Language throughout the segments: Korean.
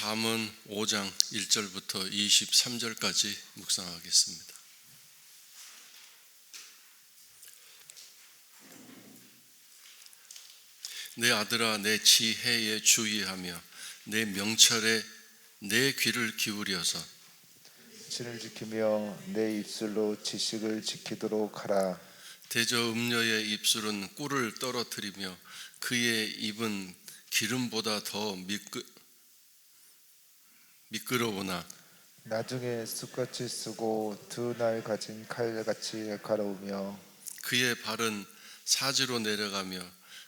잠언 5장 1절부터 23절까지 묵상하겠습니다. 내 아들아, 내 지혜에 주의하며 내 명철에 내 귀를 기울여서 신을 지키며 내 입술로 지식을 지키도록 하라. 대저 음녀의 입술은 꿀을 떨어뜨리며 그의 입은 기름보다 더 미끄러우나 나중에 쑥같이 쓰고 두 날 가진 칼같이 가로우며 그의 발은 사지로 내려가며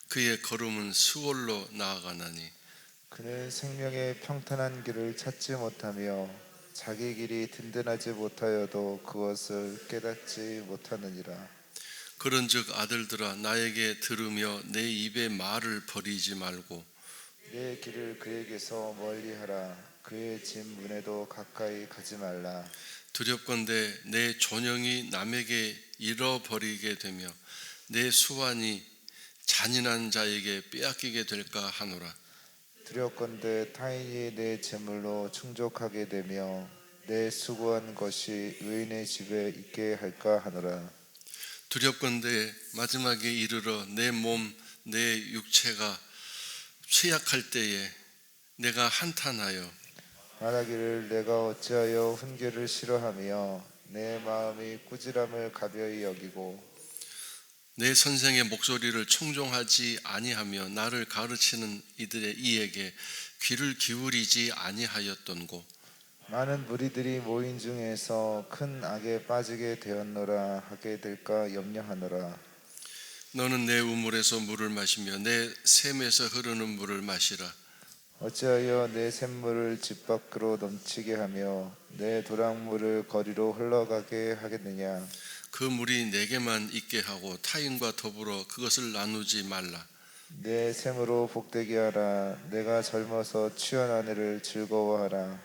그의 걸음은 수월로 나아가나니 그는 생명의 평탄한 길을 찾지 못하며 자기 길이 든든하지 못하여도 그것을 깨닫지 못하느니라. 그런즉 아들들아, 나에게 들으며 내 입의 말을 버리지 말고 내 길을 그에게서 멀리하라. 그의 집 문에도 가까이 가지 말라. 두렵건대 내 존영이 남에게 잃어버리게 되며 내 수완이 잔인한 자에게 빼앗기게 될까 하노라. 두렵건대 타인이 내 재물로 충족하게 되며 내 수고한 것이 의인의 집에 있게 할까 하노라. 두렵건대 마지막에 이르러 내 몸, 내 육체가 쇠약할 때에 내가 한탄하여 말하기를 내가 어찌하여 훈계를 싫어하며 내 마음이 꾸지람을 가벼이 여기고 내 선생의 목소리를 청종하지 아니하며 나를 가르치는 이에게 귀를 기울이지 아니하였던고. 많은 무리들이 모인 중에서 큰 악에 빠지게 되었노라 하게 될까 염려하노라. 너는 내 우물에서 물을 마시며 내 샘에서 흐르는 물을 마시라. 어찌하여 내 샘물을 집 밖으로 넘치게 하며 내 도랑물을 거리로 흘러가게 하겠느냐. 그 물이 내게만 있게 하고 타인과 더불어 그것을 나누지 말라. 내 샘으로 복되게 하라. 내가 젊어서 취한 아내를 즐거워하라.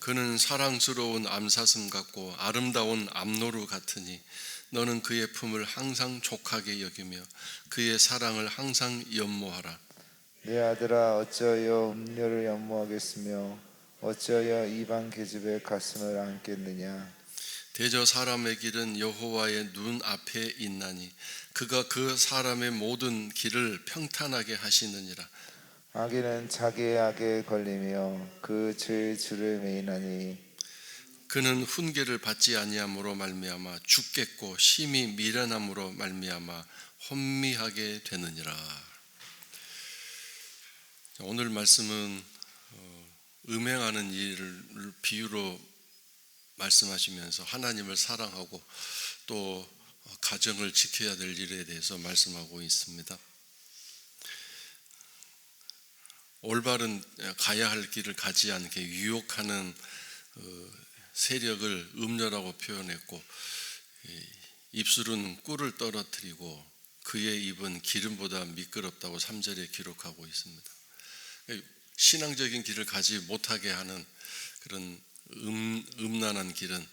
그는 사랑스러운 암사슴 같고 아름다운 암노루 같으니 너는 그의 품을 항상 족하게 여기며 그의 사랑을 항상 연모하라. 내 아들아, 어찌하여 음료를 연모하겠으며 어찌하여 이방 계집의 가슴을 안겠느냐. 대저 사람의 길은 여호와의 눈 앞에 있나니 그가 그 사람의 모든 길을 평탄하게 하시느니라. 악인은 자기의 악에 걸리며 그 죄의 줄을 매이나니 그는 훈계를 받지 아니함으로 말미암아 죽겠고 심히 미련함으로 말미암아 혼미하게 되느니라. 오늘 말씀은 음행하는 일을 비유로 말씀하시면서 하나님을 사랑하고 또 가정을 지켜야 될 일에 대해서 말씀하고 있습니다. 올바른 가야 할 길을 가지 않게 유혹하는 세력을 음녀라고 표현했고, 입술은 꿀을 떨어뜨리고 그의 입은 기름보다 미끄럽다고 3절에 기록하고 있습니다. 신앙적인 길을 가지 못하게 하는 그런 음란한 길은,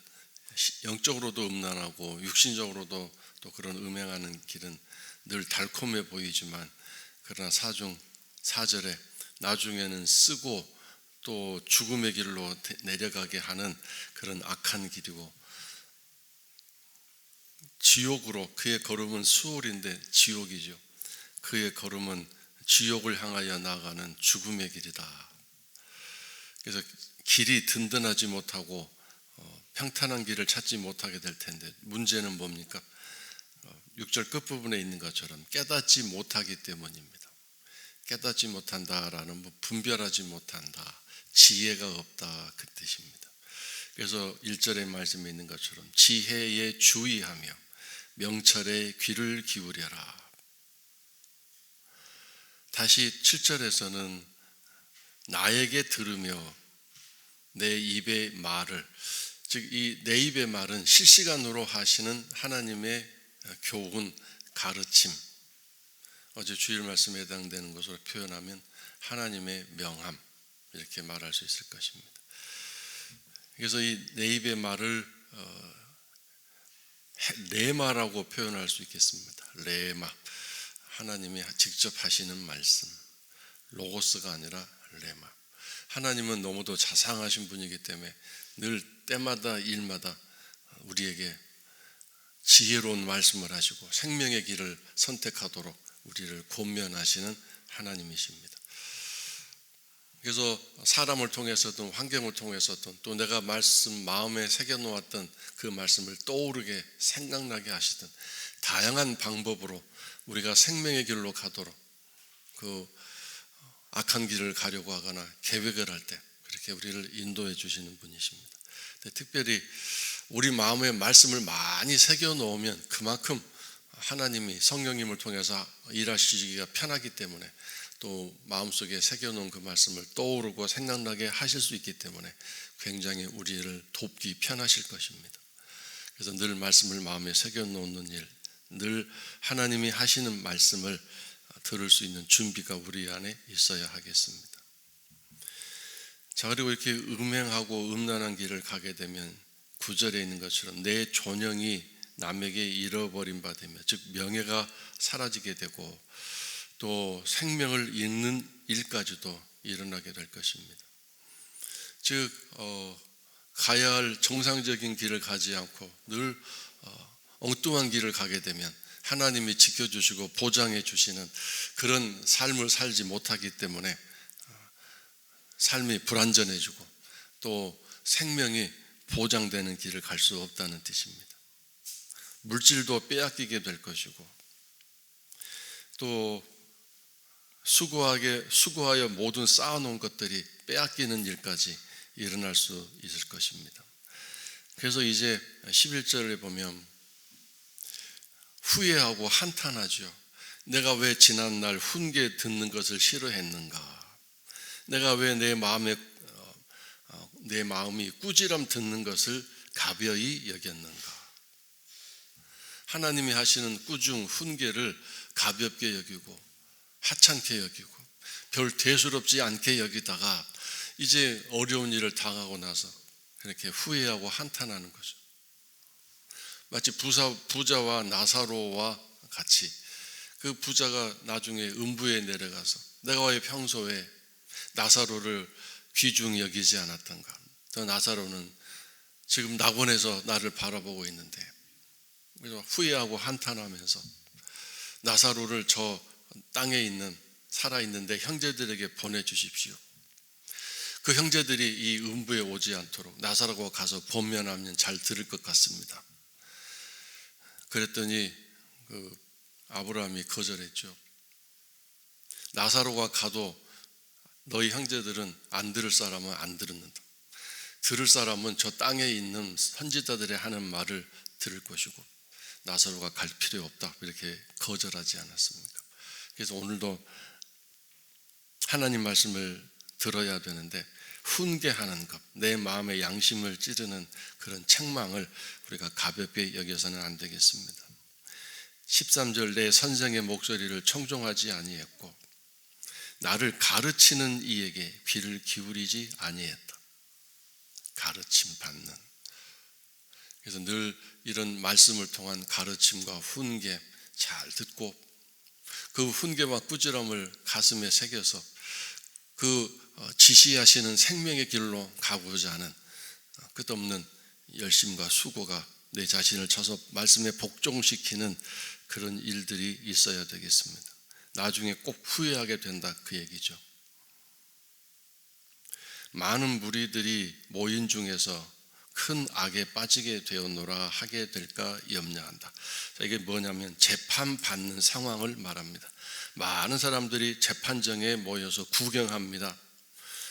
영적으로도 음란하고 육신적으로도 또 그런 음행하는 길은 늘 달콤해 보이지만, 그러나 4절에 나중에는 쓰고 또 죽음의 길로 내려가게 하는 그런 악한 길이고, 지옥으로 그의 걸음은 수월인데 지옥이죠. 그의 걸음은 지옥을 향하여 나아가는 죽음의 길이다. 그래서 길이 든든하지 못하고 평탄한 길을 찾지 못하게 될 텐데, 문제는 뭡니까? 6절 끝부분에 있는 것처럼 깨닫지 못하기 때문입니다. 깨닫지 못한다라는 분별하지 못한다, 지혜가 없다, 그 뜻입니다. 그래서 1절의 말씀에 있는 것처럼 지혜에 주의하며 명철에 귀를 기울여라. 다시 7절에서는 나에게 들으며 내 입의 말을, 즉 이 내 입의 말은 실시간으로 하시는 하나님의 교훈, 가르침, 어제 주일 말씀에 해당되는 것으로 표현하면 하나님의 명함, 이렇게 말할 수 있을 것입니다. 그래서 이 내 입의 말을 레마라고 표현할 수 있겠습니다. 레마, 하나님이 직접 하시는 말씀, 로고스가 아니라 레마. 하나님은 너무도 자상하신 분이기 때문에 늘 때마다 일마다 우리에게 지혜로운 말씀을 하시고 생명의 길을 선택하도록 우리를 권면하시는 하나님이십니다. 그래서 사람을 통해서든 환경을 통해서든 또 내가 말씀 마음에 새겨놓았던 그 말씀을 떠오르게 생각나게 하시든 다양한 방법으로 우리가 생명의 길로 가도록 그 악한 길을 가려고 하거나 계획을 할 때 그렇게 우리를 인도해 주시는 분이십니다. 특별히 우리 마음에 말씀을 많이 새겨놓으면 그만큼 하나님이 성령님을 통해서 일하시기가 편하기 때문에 또 마음속에 새겨놓은 그 말씀을 떠오르고 생각나게 하실 수 있기 때문에 굉장히 우리를 돕기 편하실 것입니다. 그래서 늘 말씀을 마음에 새겨놓는 일, 늘 하나님이 하시는 말씀을 들을 수 있는 준비가 우리 안에 있어야 하겠습니다. 자, 그리고 이렇게 음행하고 음란한 길을 가게 되면 9절에 있는 것처럼 내 존영이 남에게 잃어버린 바 되며, 즉 명예가 사라지게 되고 또 생명을 잃는 일까지도 일어나게 될 것입니다. 즉 가야 할 정상적인 길을 가지 않고 늘 엉뚱한 길을 가게 되면 하나님이 지켜주시고 보장해 주시는 그런 삶을 살지 못하기 때문에 삶이 불안전해지고 또 생명이 보장되는 길을 갈 수 없다는 뜻입니다. 물질도 빼앗기게 될 것이고 또 수고하여 모든 쌓아놓은 것들이 빼앗기는 일까지 일어날 수 있을 것입니다. 그래서 이제 11절에 보면 후회하고 한탄하죠. 내가 왜 지난날 훈계 듣는 것을 싫어했는가? 내가 왜 내 마음이 꾸지람 듣는 것을 가벼이 여겼는가? 하나님이 하시는 꾸중, 훈계를 가볍게 여기고 하찮게 여기고 별 대수롭지 않게 여기다가 이제 어려운 일을 당하고 나서 그렇게 후회하고 한탄하는 거죠. 마치 부자와 나사로와 같이 그 부자가 나중에 음부에 내려가서 내가 왜 평소에 나사로를 귀중히 여기지 않았던가? 또 나사로는 지금 낙원에서 나를 바라보고 있는데 그래서 후회하고 한탄하면서 나사로를 저 땅에 있는 살아있는데 형제들에게 보내주십시오. 그 형제들이 이 음부에 오지 않도록 나사로가 가서 번면하면 잘 들을 것 같습니다. 그랬더니 아브라함이 거절했죠. 나사로가 가도 너희 형제들은 안 들을 사람은 안 듣는다. 들을 사람은 저 땅에 있는 선지자들의 하는 말을 들을 것이고 나사로가 갈 필요 없다. 이렇게 거절하지 않았습니까? 그래서 오늘도 하나님 말씀을 들어야 되는데 훈계하는 것, 내 마음의 양심을 찌르는 그런 책망을 우리가 가볍게 여겨서는 안 되겠습니다. 13절 내 선생의 목소리를 청종하지 아니했고 나를 가르치는 이에게 귀를 기울이지 아니했다. 가르침 받는. 그래서 늘 이런 말씀을 통한 가르침과 훈계 잘 듣고 그 훈계와 꾸지람을 가슴에 새겨서 그 지시하시는 생명의 길로 가고자 하는 끝없는 열심과 수고가 내 자신을 쳐서 말씀에 복종시키는 그런 일들이 있어야 되겠습니다. 나중에 꼭 후회하게 된다 그 얘기죠. 많은 무리들이 모인 중에서 큰 악에 빠지게 되었노라 하게 될까 염려한다. 자, 이게 뭐냐면 재판받는 상황을 말합니다. 많은 사람들이 재판정에 모여서 구경합니다.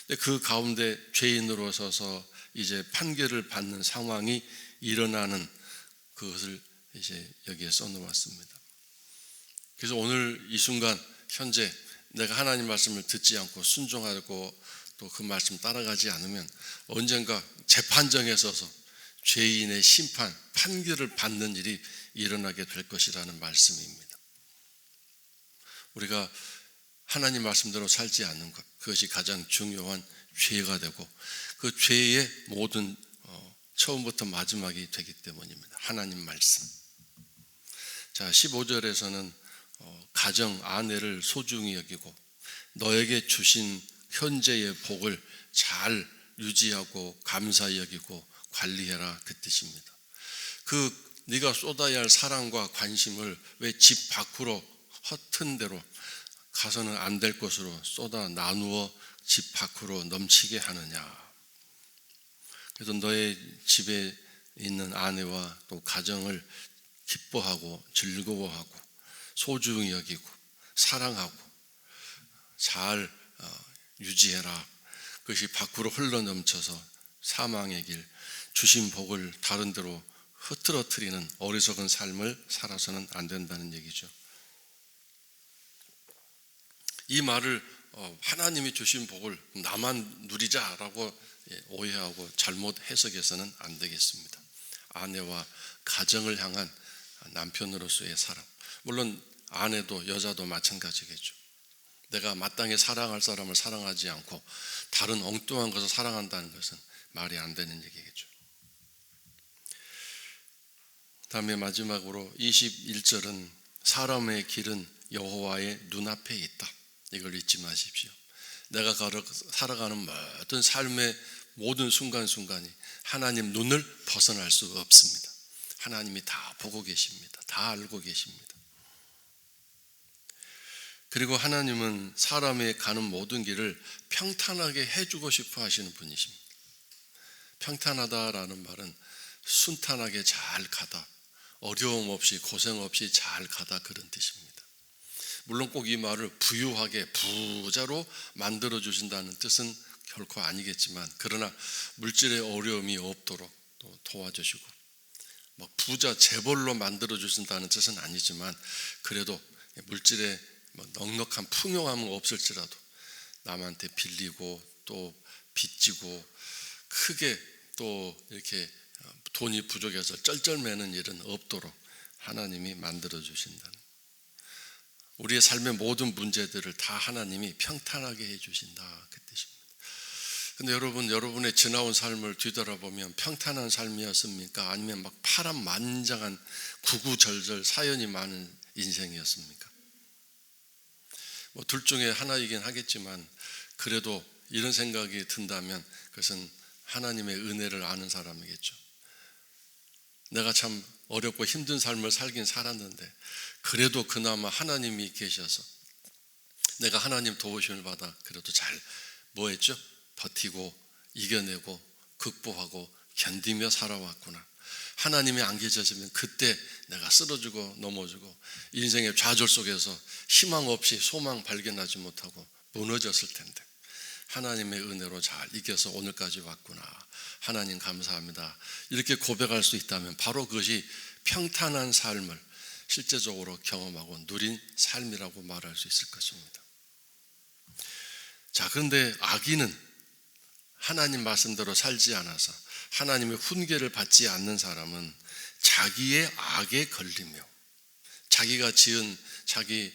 근데 그 가운데 죄인으로 서서 이제 판결을 받는 상황이 일어나는 그것을 이제 여기에 써놓았습니다. 그래서 오늘 이 순간 현재 내가 하나님 말씀을 듣지 않고 순종하고 또 그 말씀 따라가지 않으면 언젠가 재판정에 서서 죄인의 심판, 판결을 받는 일이 일어나게 될 것이라는 말씀입니다. 우리가 하나님 말씀대로 살지 않는 것, 그것이 가장 중요한 죄가 되고 그 죄의 모든 처음부터 마지막이 되기 때문입니다. 하나님 말씀. 자, 15절에서는 가정, 아내를 소중히 여기고 너에게 주신 현재의 복을 잘 유지하고 감사히 여기고 관리해라, 그 뜻입니다. 네가 쏟아야 할 사랑과 관심을 왜 집 밖으로 허튼 대로 가서는 안 될 것으로 쏟아 나누어 집 밖으로 넘치게 하느냐. 그래서 너의 집에 있는 아내와 또 가정을 기뻐하고 즐거워하고 소중히 여기고 사랑하고 잘 유지해라. 그것이 밖으로 흘러넘쳐서 사망의 길, 주신 복을 다른 데로 흐트러뜨리는 어리석은 삶을 살아서는 안 된다는 얘기죠. 이 말을 하나님이 주신 복을 나만 누리자라고 오해하고 잘못 해석해서는 안 되겠습니다. 아내와 가정을 향한 남편으로서의 사랑, 물론 아내도 여자도 마찬가지겠죠. 내가 마땅히 사랑할 사람을 사랑하지 않고 다른 엉뚱한 것을 사랑한다는 것은 말이 안 되는 얘기겠죠. 다음에 마지막으로 21절은 사람의 길은 여호와의 눈앞에 있다. 이걸 잊지 마십시오. 내가 살아가는 모든 삶의 모든 순간순간이 하나님 눈을 벗어날 수 없습니다. 하나님이 다 보고 계십니다. 다 알고 계십니다. 그리고 하나님은 사람이 가는 모든 길을 평탄하게 해주고 싶어 하시는 분이십니다. 평탄하다라는 말은 순탄하게 잘 가다, 어려움 없이 고생 없이 잘 가다, 그런 뜻입니다. 물론 꼭 이 말을 부유하게 부자로 만들어 주신다는 뜻은 결코 아니겠지만, 그러나 물질의 어려움이 없도록 또 도와주시고, 부자 재벌로 만들어 주신다는 뜻은 아니지만, 그래도 물질의 넉넉한 풍요함은 없을지라도 남한테 빌리고 또 빚지고 크게 또 이렇게 돈이 부족해서 쩔쩔매는 일은 없도록 하나님이 만들어 주신다는, 우리의 삶의 모든 문제들을 다 하나님이 평탄하게 해주신다, 그 뜻입니다. 근데 여러분의 지나온 삶을 뒤돌아보면 평탄한 삶이었습니까? 아니면 막 파란만장한 구구절절 사연이 많은 인생이었습니까? 둘 중에 하나이긴 하겠지만, 그래도 이런 생각이 든다면 그것은 하나님의 은혜를 아는 사람이겠죠. 내가 참 어렵고 힘든 삶을 살긴 살았는데 그래도 그나마 하나님이 계셔서 내가 하나님 도우심을 받아 그래도 잘 뭐했죠? 버티고 이겨내고 극복하고 견디며 살아왔구나. 하나님이 안 계셨으면 그때 내가 쓰러지고 넘어지고 인생의 좌절 속에서 희망 없이 소망 발견하지 못하고 무너졌을 텐데 하나님의 은혜로 잘 이겨서 오늘까지 왔구나. 하나님 감사합니다. 이렇게 고백할 수 있다면 바로 그것이 평탄한 삶을 실제적으로 경험하고 누린 삶이라고 말할 수 있을 것입니다. 자, 그런데 악인은 하나님 말씀대로 살지 않아서 하나님의 훈계를 받지 않는 사람은 자기의 악에 걸리며 자기가 지은 자기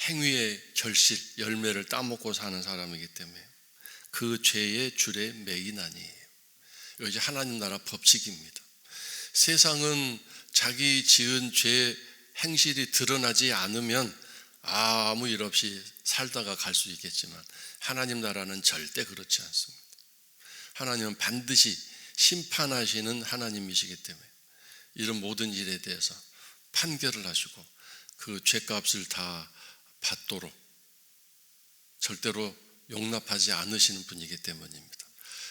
행위의 결실, 열매를 따먹고 사는 사람이기 때문에 그 죄의 줄에 매이나니. 이것이 하나님 나라 법칙입니다. 세상은 자기 지은 죄 행실이 드러나지 않으면 아무 일 없이 살다가 갈 수 있겠지만 하나님 나라는 절대 그렇지 않습니다. 하나님은 반드시 심판하시는 하나님이시기 때문에 이런 모든 일에 대해서 판결을 하시고 그 죄값을 다 받도록 절대로 용납하지 않으시는 분이기 때문입니다.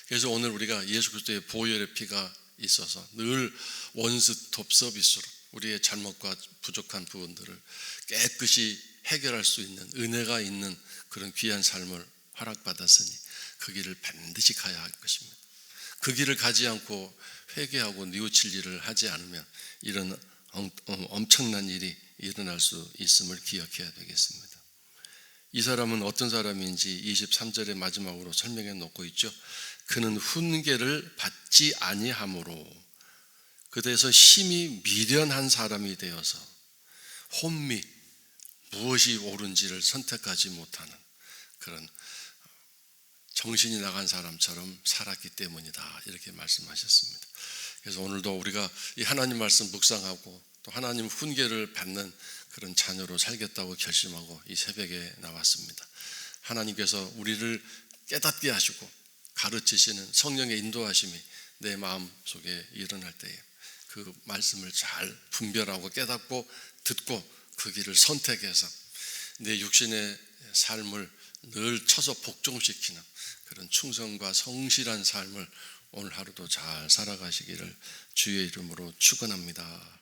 그래서 오늘 우리가 예수 그리스도의 보혈의 피가 있어서 늘 원스톱 서비스로 우리의 잘못과 부족한 부분들을 깨끗이 해결할 수 있는 은혜가 있는 그런 귀한 삶을 허락받았으니 그 길을 반드시 가야 할 것입니다. 그 길을 가지 않고 회개하고 뉘우칠 일을 하지 않으면 이런 엄청난 일이 일어날 수 있음을 기억해야 되겠습니다. 이 사람은 어떤 사람인지 23절의 마지막으로 설명해 놓고 있죠. 그는 훈계를 받지 아니하므로 그대에서 심히 미련한 사람이 되어서 혼미, 무엇이 옳은지를 선택하지 못하는 그런 정신이 나간 사람처럼 살았기 때문이다, 이렇게 말씀하셨습니다. 그래서 오늘도 우리가 이 하나님 말씀 묵상하고 또 하나님 훈계를 받는 그런 자녀로 살겠다고 결심하고 이 새벽에 나왔습니다. 하나님께서 우리를 깨닫게 하시고 가르치시는 성령의 인도하심이 내 마음 속에 일어날 때에 그 말씀을 잘 분별하고 깨닫고 듣고 그 길을 선택해서 내 육신의 삶을 늘 쳐서 복종시키는 그런 충성과 성실한 삶을 오늘 하루도 잘 살아가시기를 주의 이름으로 축원합니다.